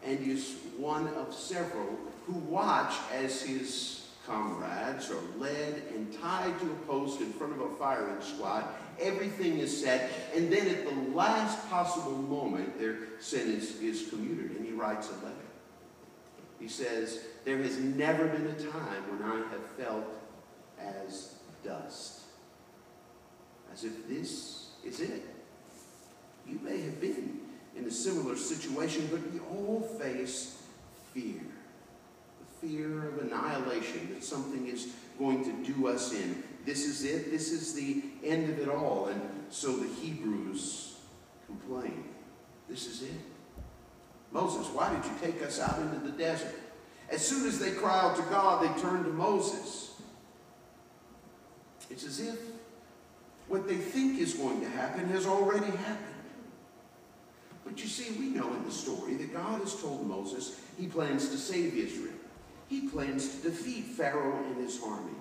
and is one of several who watch as his comrades are led and tied to a post in front of a firing squad. Everything is set, and then at the last possible moment, their sentence is commuted, and he writes a letter. He says, "There has never been a time when I have felt as dust." As if this is it. You may have been in a similar situation, but we all face fear. The fear of annihilation, that something is going to do us in. This is it. This is the end of it all. And so the Hebrews complain. This is it. Moses, why did you take us out into the desert? As soon as they cry out to God, they turn to Moses. It's as if what they think is going to happen has already happened. But you see, we know in the story that God has told Moses he plans to save Israel. He plans to defeat Pharaoh and his army.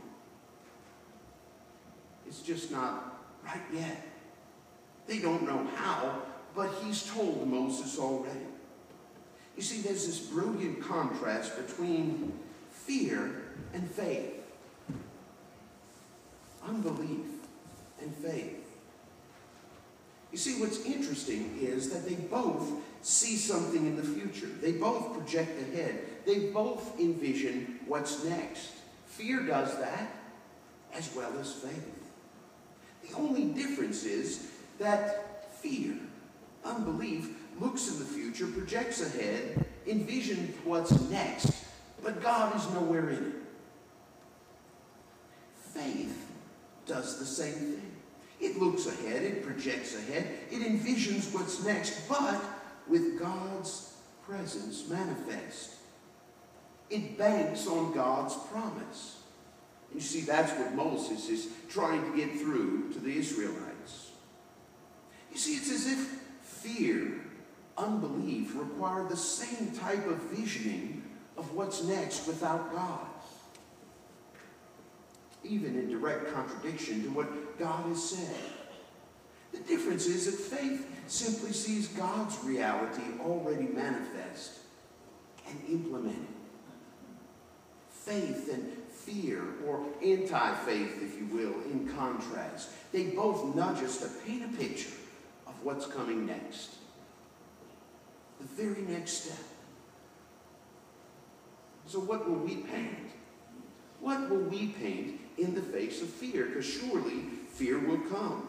It's just not right yet. They don't know how, but he's told Moses already. You see, there's this brilliant contrast between fear and faith. Unbelief and faith. You see, what's interesting is that they both see something in the future. They both project ahead. They both envision what's next. Fear does that, as well as faith. The only difference is that fear, unbelief, looks in the future, projects ahead, envisions what's next, but God is nowhere in it. Faith does the same thing. It looks ahead, it projects ahead, it envisions what's next, but with God's presence manifest. It banks on God's promise. And you see, that's what Moses is trying to get through to the Israelites. You see, it's as if fear, unbelief require the same type of visioning of what's next without God. Even in direct contradiction to what God has said. The difference is that faith simply sees God's reality already manifest and implemented. Faith and fear, or anti-faith, if you will, in contrast, they both nudge us to paint a picture of what's coming next. The very next step. So what will we paint? What will we paint in the face of fear? Because surely fear will come.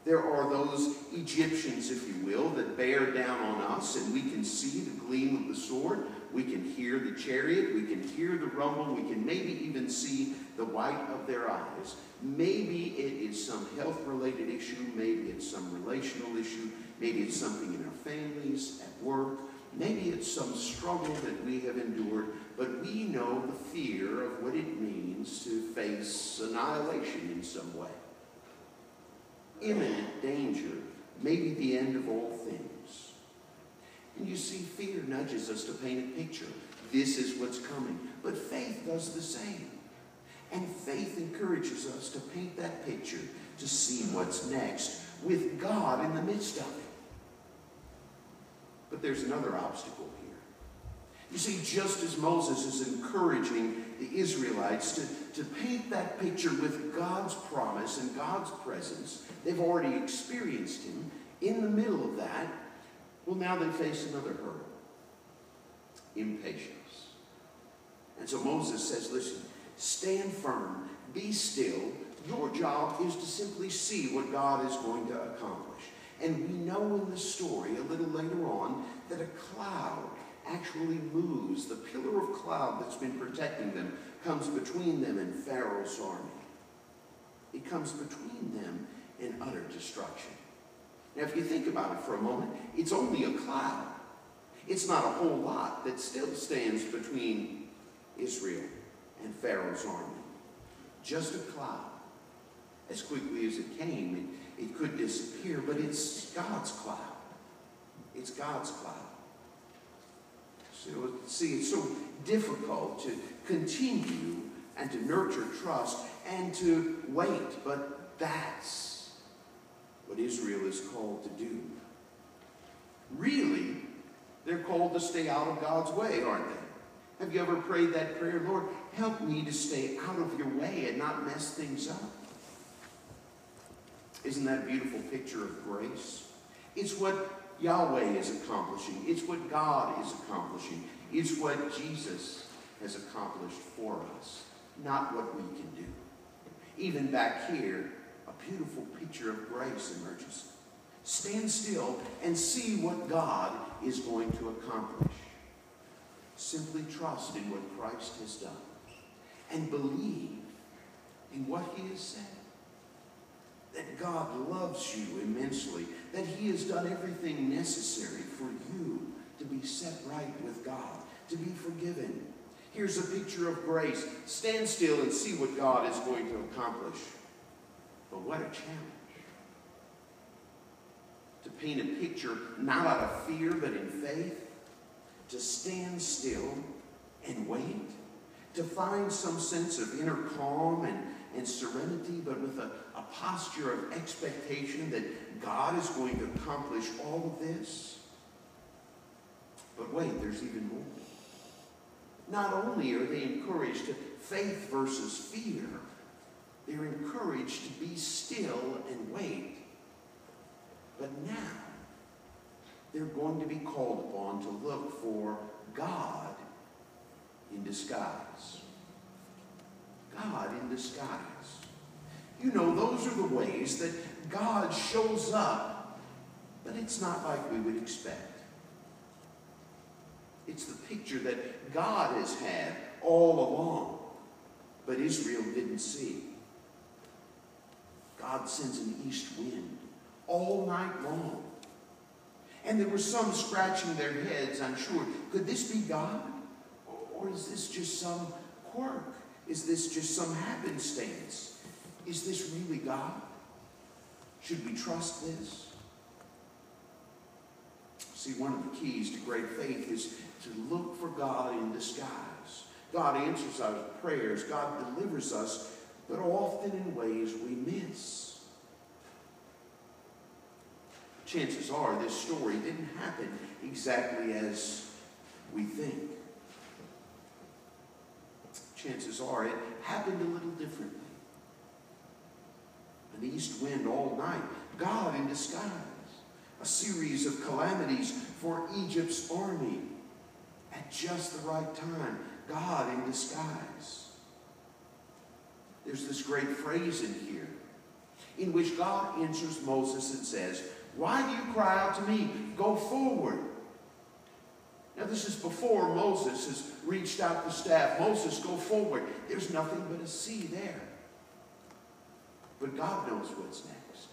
There are those Egyptians, if you will, that bear down on us, and we can see the gleam of the sword. We can hear the chariot. We can hear the rumble. We can maybe even see the white of their eyes. Maybe it is some health-related issue. Maybe it's some relational issue. Maybe it's something in our families, at work. Maybe it's some struggle that we have endured. But we know the fear of what it means to face annihilation in some way. Imminent danger, maybe the end of all things. And you see, fear nudges us to paint a picture. This is what's coming. But faith does the same. And faith encourages us to paint that picture, to see what's next, with God in the midst of it. But there's another obstacle here. You see, just as Moses is encouraging the Israelites to paint that picture with God's promise and God's presence, they've already experienced him. In the middle of that, well, now they face another hurdle. Impatience. And so Moses says, listen, stand firm, be still. Your job is to simply see what God is going to accomplish. And we know in the story, a little later on, that a cloud actually moves. The pillar of cloud that's been protecting them comes between them and Pharaoh's army. It comes between them and utter destruction. Now, if you think about it for a moment, it's only a cloud. It's not a whole lot that still stands between Israel and Pharaoh's army. Just a cloud. As quickly as it came, it could disappear, but it's God's cloud. It's God's cloud. So, see, it's so difficult to continue and to nurture trust and to wait, but that's what Israel is called to do. Really, They're called to stay out of God's way, aren't they? Have you ever prayed that prayer? Lord, help me to stay out of your way and not mess things up. Isn't that a beautiful picture of grace? It's what Yahweh is accomplishing. It's what God is accomplishing. It's what Jesus has accomplished for us, not what we can do. Even back here, a beautiful picture of grace emerges. Stand still and see what God is going to accomplish. Simply trust in what Christ has done and believe in what he has said. That God loves you immensely, that he has done everything necessary for you to be set right with God, to be forgiven. Here's a picture of grace. Stand still and see what God is going to accomplish. But what a challenge. To paint a picture not out of fear but in faith. To stand still and wait. To find some sense of inner calm and serenity, but with a posture of expectation that God is going to accomplish all of this. But wait, there's even more. Not only are they encouraged to faith versus fear, they're encouraged to be still and wait. But now, they're going to be called upon to look for God in disguise. God in disguise. You know, those are the ways that God shows up, but it's not like we would expect. It's the picture that God has had all along, but Israel didn't see. God sends an east wind all night long. And there were some scratching their heads, I'm sure. Could this be God? Or is this just some quirk? Is this just some happenstance? Is this really God? Should we trust this? See, one of the keys to great faith is to look for God in disguise. God answers our prayers. God delivers us, but often in ways we miss. Chances are this story didn't happen exactly as we think. Chances are it happened a little differently. An east wind all night. God in disguise. A series of calamities for Egypt's army. At just the right time. God in disguise. There's this great phrase in here in which God answers Moses and says, "Why do you cry out to me? Go forward." Now this is before Moses has reached out the staff. Moses, go forward. There's nothing but a sea there. But God knows what's next.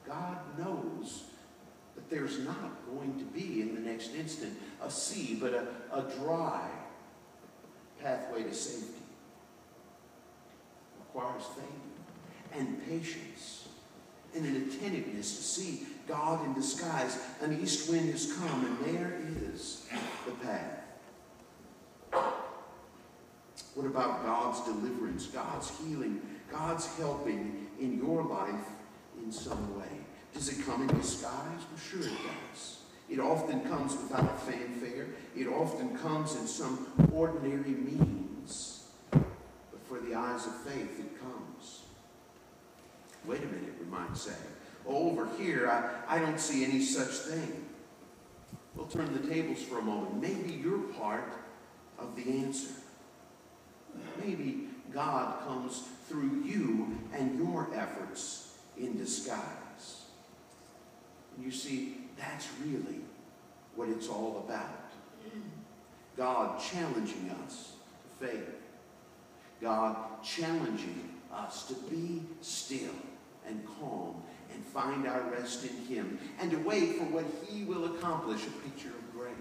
God knows that there's not going to be in the next instant a sea, but a dry pathway to safety. It requires faith and patience and an attentiveness to see God in disguise. An east wind has come, and there is the path. What about God's deliverance, God's healing, God's helping in your life in some way? Does it come in disguise? Well, sure it does. It often comes without fanfare. It often comes in some ordinary means. But for the eyes of faith, it comes. Wait a minute, we might say. Oh, over here, I don't see any such thing. We'll turn the tables for a moment. Maybe you're part of the answer. Maybe God comes through you and your efforts in disguise. And you see, that's really what it's all about. God challenging us to faith. God challenging us to be still and calm and find our rest in him and to wait for what he will accomplish, a picture of grace.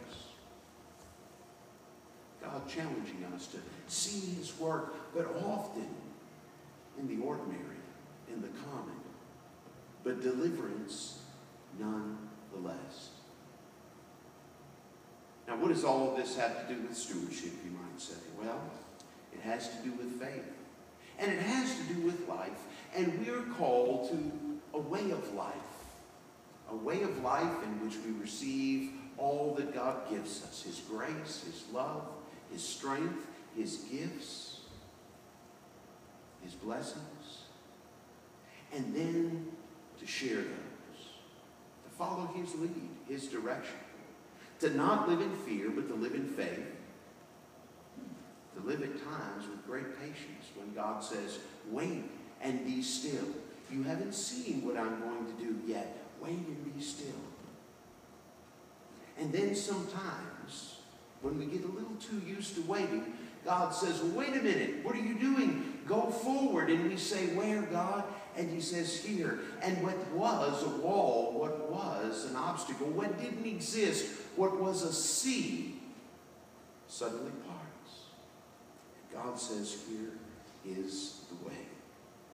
God challenging us to see his work, but often in the ordinary, in the common, but deliverance nonetheless. Now, what does all of this have to do with stewardship, you might say? Well, it has to do with faith. And it has to do with life. And we're called to a way of life. A way of life in which we receive all that God gives us, His grace, His love, His strength, His gifts, His blessings, and then to share those, to follow His lead, His direction, to not live in fear, but to live in faith, to live at times with great patience when God says, wait and be still. You haven't seen what I'm going to do yet. Wait and be still. And then sometimes, when we get a little too used to waiting, God says, well, wait a minute, what are you doing? Go forward. And we say, where, God? And He says, here. And what was a wall, what was an obstacle, what didn't exist, what was a sea, suddenly parts. And God says, here is the way.